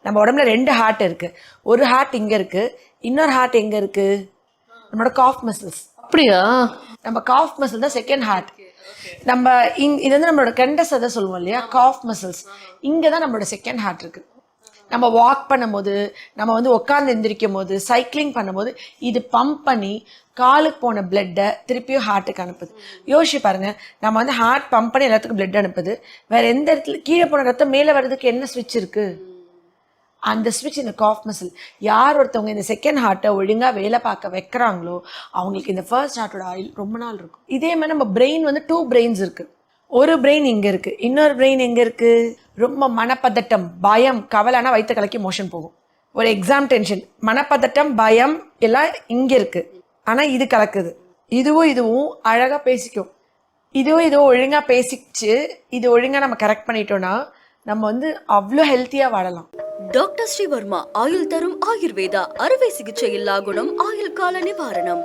நம்ம உடம்புல 2 ஹார்ட் இருக்கு. ஒரு ஹார்ட் இங்க இருக்கு, இன்னொரு ஹார்ட் எங்க இருக்கு? நம்மளோட காஃப் மசில்ஸ். அப்படியா? நம்ம காஃப் மசில் தான் செகண்ட் ஹார்ட். நம்ம இது வந்து நம்மளோட கெண்ட சதை சொல்லுவோம் இல்லையா, காஃப் மசில்ஸ். இங்கே தான் நம்மளோட செகண்ட் ஹார்ட் இருக்கு. நம்ம வாக் பண்ணும்போது, நம்ம வந்து உட்காந்து எந்திரிக்கும் போது, சைக்கிளிங் பண்ணும்போது இது பம்ப் பண்ணி காலுக்கு போன பிளட்டை திருப்பியும் ஹார்ட்டுக்கு அனுப்புது. யோசிச்சு பாருங்க, நம்ம வந்து ஹார்ட் பம்ப் பண்ணி எல்லாத்துக்கும் பிளட் அனுப்புது. வேற எந்த இடத்துல கீழே போன ரத்தம் மேலே வர்றதுக்கு என்ன ஸ்விட்ச் இருக்கு? அந்த ஸ்விட்ச் இந்த காஃப் மசில். யார் ஒருத்தவங்க இந்த செகண்ட் ஹார்ட்டை ஒழுங்காக வேலை பார்க்க வைக்கிறாங்களோ அவங்களுக்கு இந்த ஃபர்ஸ்ட் ஹார்ட்டோட ஆயில் ரொம்ப நாள் இருக்கும். இதே மாதிரி நம்ம பிரெயின் வந்து 2 பிரெயின்ஸ் இருக்கு. ஒரு பிரெயின் இங்கே இருக்கு, இன்னொரு பிரெயின் எங்கே இருக்கு? ரொம்ப மனப்பதட்டம், பயம், கவலைனா வயிற்று கலக்கி மோஷன் போகும். ஒரு எக்ஸாம் டென்ஷன், மனப்பதட்டம், பயம் எல்லாம் இங்கே இருக்கு. ஆனால் இது கலக்குது. இதுவும் அழகாக பேசிக்கும். இதுவும் ஒழுங்காக பேசிச்சு, இது ஒழுங்காக நம்ம கரெக்ட் பண்ணிட்டோம்னா நம்ம வந்து அவ்வளோ ஹெல்த்தியாக வாழலாம். டாக்டர் ஸ்ரீவர்மா ஆயுள் தரும் ஆயுர்வேதா அறுவை சிகிச்சை இல்லா குணம் ஆயுள் கால நிவாரணம்.